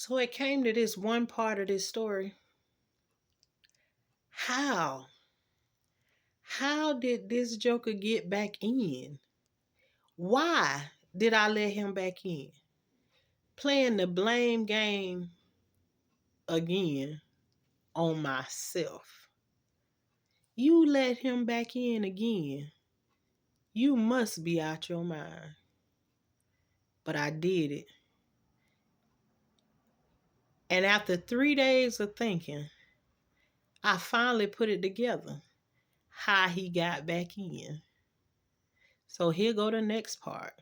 So it came to this one part of this story. How? How did this joker get back in? Why did I let him back in? Playing the blame game again on myself. You let him back in again. You must be out your mind. But I did it. And after 3 days of thinking, I finally put it together how he got back in. So here go the next part.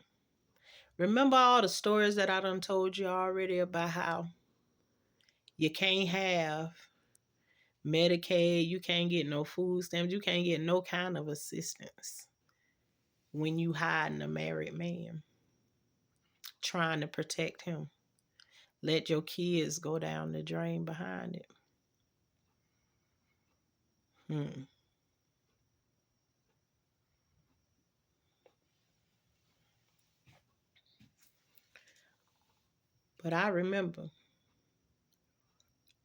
Remember all the stories that I done told you already about how you can't have Medicaid, you can't get no food stamps, you can't get no kind of assistance when you hiding a married man, trying to protect him. Let your kids go down the drain behind it. Hmm. But I remember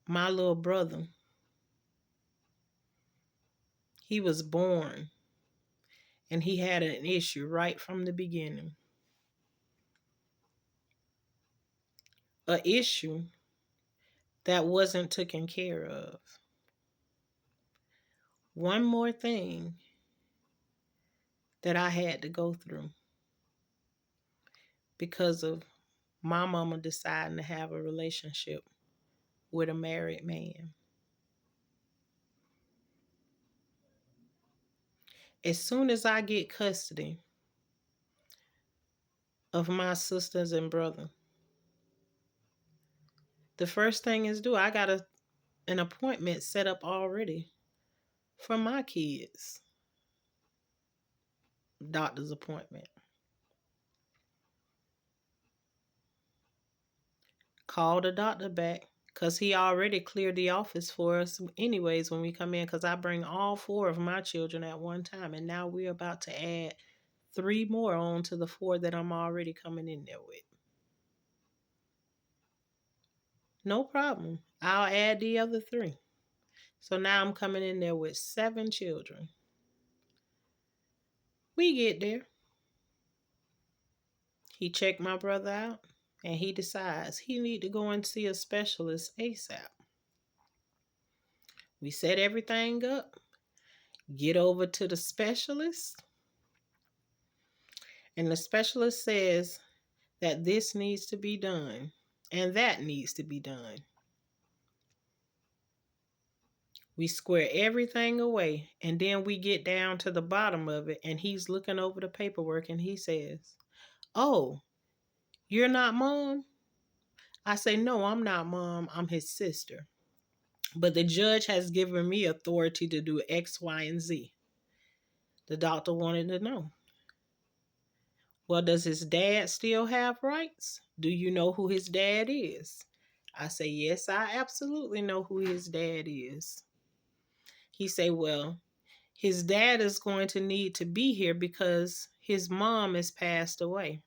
my little brother, he was born and he had an issue right from the beginning. An issue that wasn't taken care of. One more thing that I had to go through because of my mama deciding to have a relationship with a married man. As soon as I get custody of my sisters and brother, the first thing is do I got an appointment set up already for my kids. Doctor's appointment. Call the doctor back because he already cleared the office for us anyways when we come in, because I bring all 4 of my children at one time, and now we're about to add 3 more on to the 4 that I'm already coming in there with. No problem. I'll add the other 3. So now I'm coming in there with 7 children. We get there. He checked my brother out and he decides he need to go and see a specialist ASAP. We set everything up, get over to the specialist, and the specialist says that this needs to be done and that needs to be done. We square everything away, and then we get down to the bottom of it, and he's looking over the paperwork and he says, "Oh, you're not mom?" I say, "No, I'm not mom. I'm his sister. But the judge has given me authority to do X, Y, and Z." The doctor wanted to know, well, does his dad still have rights? Do you know who his dad is? I say, yes, I absolutely know who his dad is. He say, well, his dad is going to need to be here because his mom has passed away.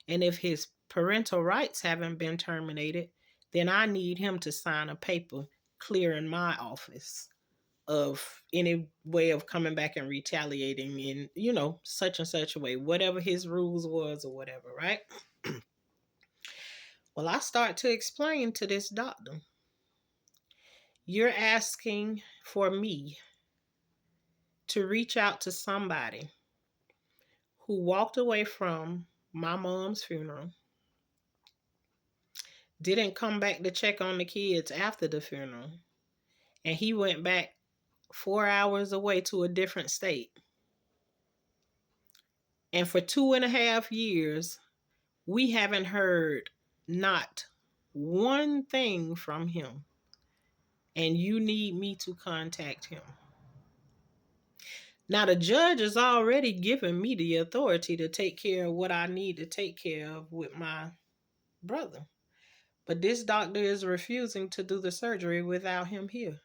And if his parental rights haven't been terminated, then I need him to sign a paper clearing my office of any way of coming back and retaliating in, such and such a way, whatever his rules was or whatever, right? Well, I start to explain to this doctor, you're asking for me to reach out to somebody who walked away from my mom's funeral, didn't come back to check on the kids after the funeral, and he went back 4 hours away to a different state. And for 2.5 years, we haven't heard not one thing from him. And you need me to contact him. Now, the judge has already given me the authority to take care of what I need to take care of with my brother. But this doctor is refusing to do the surgery without him here.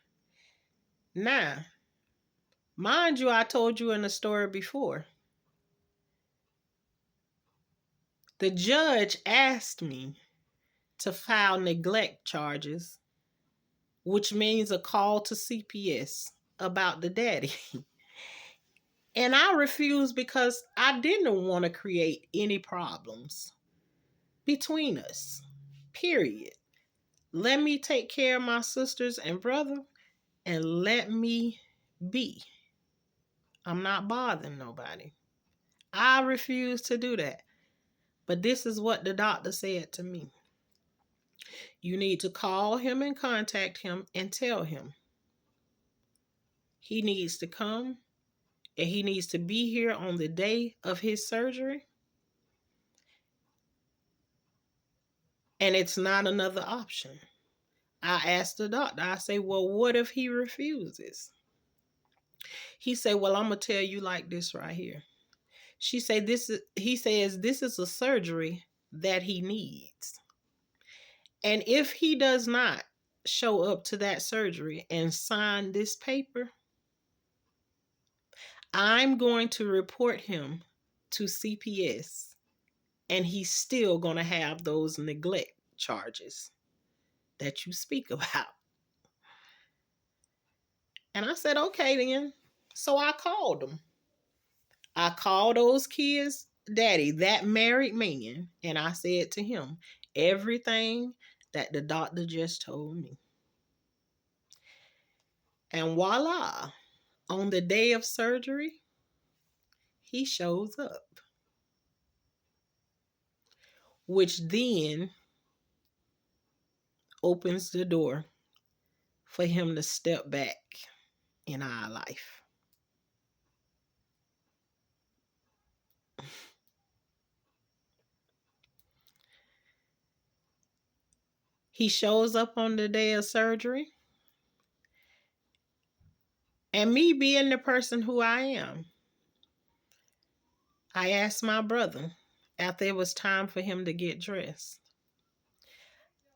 Now, mind you, I told you in the story before, the judge asked me to file neglect charges, which means a call to CPS about the daddy. And I refused because I didn't want to create any problems between us. Period. Let me take care of my sisters and brother and let me be. I'm not bothering nobody. I refuse to do that. But this is what the doctor said to me. You need to call him and contact him and tell him he needs to come and he needs to be here on the day of his surgery. And it's not another option. I asked the doctor, I say, well, what if he refuses? He said, well, I'm going to tell you like this right here. He says, this is a surgery that he needs. And if he does not show up to that surgery and sign this paper, I'm going to report him to CPS and he's still going to have those neglect charges that you speak about. And I said, okay, then. So I called him. I called those kids' daddy, that married man, and I said to him everything that the doctor just told me. And voila, on the day of surgery, he shows up, which then opens the door for him to step back in our life. He shows up on the day of surgery, and me being the person who I am, I asked my brother after it was time for him to get dressed.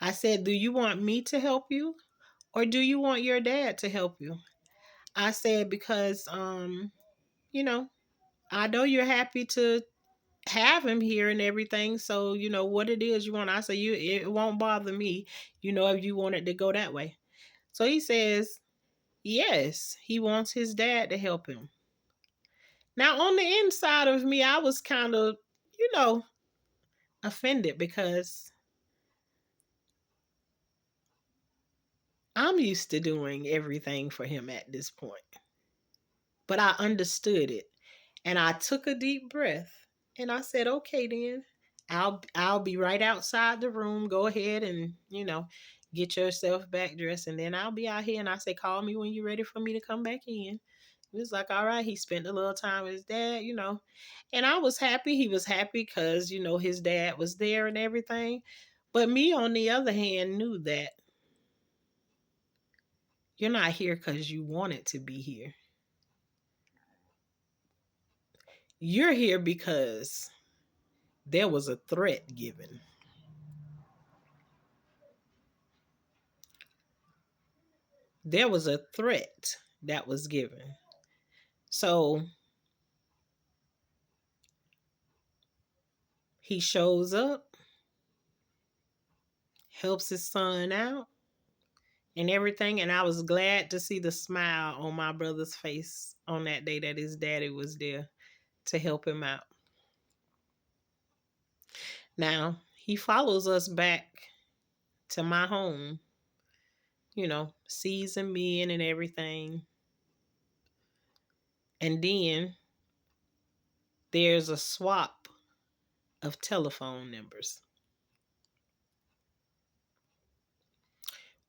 I said, do you want me to help you or do you want your dad to help you? I said, because, you know, I know you're happy to have him here and everything. So, what it is you want. I say, it won't bother me, if you want it to go that way. So he says, yes, he wants his dad to help him. Now, on the inside of me, I was kind of, offended because I'm used to doing everything for him at this point. But I understood it. And I took a deep breath and I said, okay, then I'll be right outside the room. Go ahead and, get yourself back dressed. And then I'll be out here. And I say, call me when you're ready for me to come back in. He was like, all right. He spent a little time with his dad, And I was happy. He was happy because, his dad was there and everything. But me, on the other hand, knew that you're not here because you wanted to be here. You're here because there was a threat given. There was a threat that was given. So he shows up, helps his son out, and everything. And I was glad to see the smile on my brother's face on that day that his daddy was there to help him out. Now, he follows us back to my home, sees me in and everything. And then there's a swap of telephone numbers.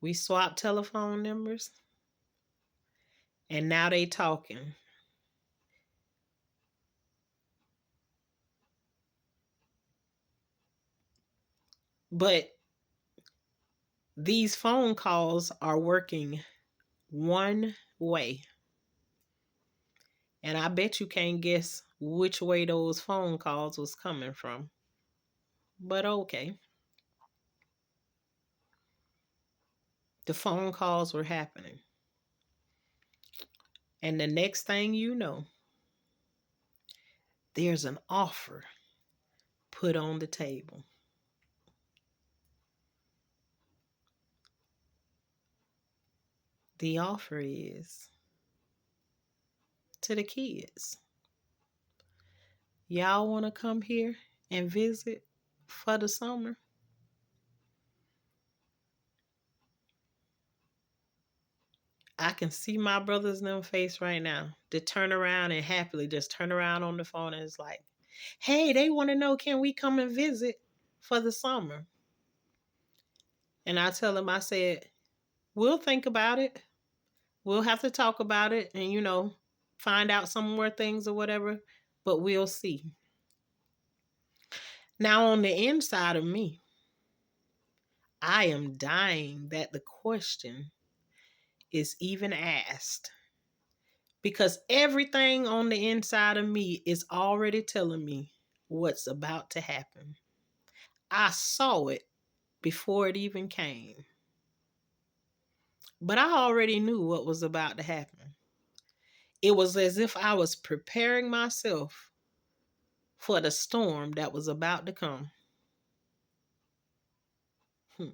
We swapped telephone numbers, and now they talking. But these phone calls are working one way. And I bet you can't guess which way those phone calls was coming from. But okay. The phone calls were happening. And the next thing you know, there's an offer put on the table. The offer is to the kids. Y'all want to come here and visit for the summer? I can see my brothers in them face right now. To turn around and happily just turn around on the phone and it's like, hey, they want to know, can we come and visit for the summer? And I tell them, I said, we'll think about it. We'll have to talk about it and, find out some more things or whatever, but we'll see. Now, on the inside of me, I am dying that the question is even asked because everything on the inside of me is already telling me what's about to happen. I saw it before it even came, but I already knew what was about to happen. It was as if I was preparing myself for the storm that was about to come. Hmm.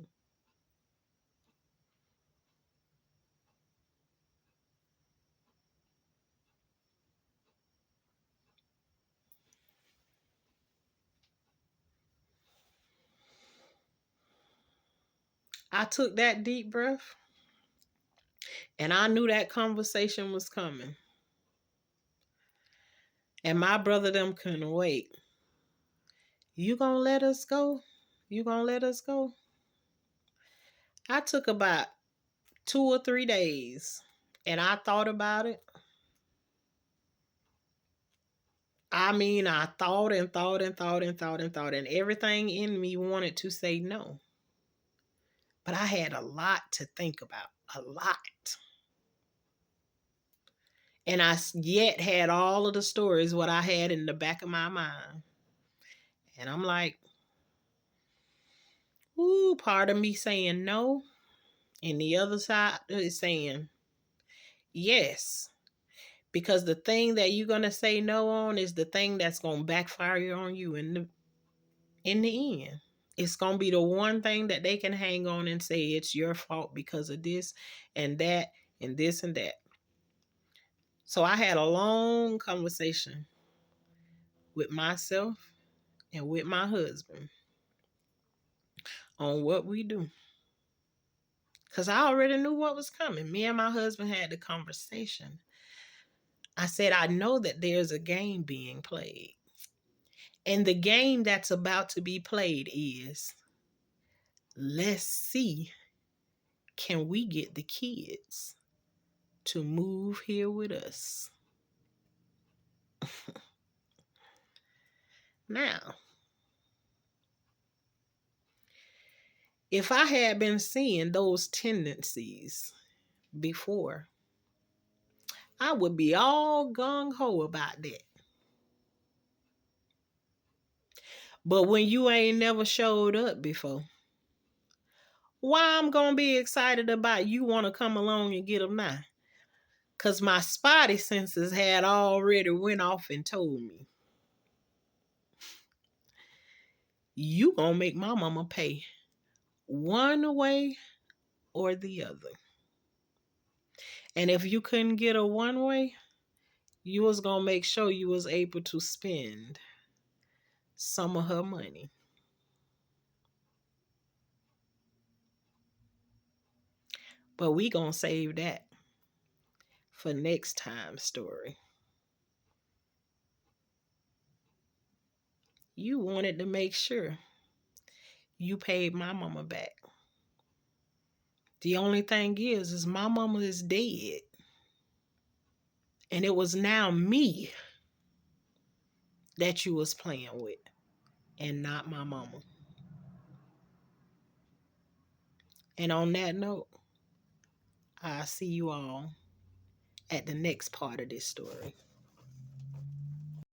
I took that deep breath and I knew that conversation was coming. And my brother them couldn't wait. You gonna let us go? You gonna let us go? I took about 2 or 3 days and I thought about it. I mean, I thought and thought and thought and thought and thought, and everything in me wanted to say no. But I had a lot to think about, a lot. And I yet had all of the stories, what I had in the back of my mind. And I'm like, ooh, part of me saying no, and the other side is saying yes. Because the thing that you're gonna say no on is the thing that's gonna backfire on you in the end. It's gonna be the one thing that they can hang on and say it's your fault because of this and that and this and that. So I had a long conversation with myself and with my husband on what we do. Because I already knew what was coming. Me and my husband had the conversation. I said, I know that there's a game being played. And the game that's about to be played is, let's see, can we get the kids to move here with us? Now, if I had been seeing those tendencies before, I would be all gung ho about that. But when you ain't never showed up before, why I'm gonna be excited about you want to come along and get them now? Cause my spotty senses had already went off and told me, you gonna make my mama pay one way or the other. And if you couldn't get a one way, you was gonna make sure you was able to spend some of her money. But we gonna save that for next time's story. You wanted to make sure you paid my mama back. The only thing is my mama is dead. And it was now me that you was playing with and not my mama. And on that note, I'll see you all at the next part of this story.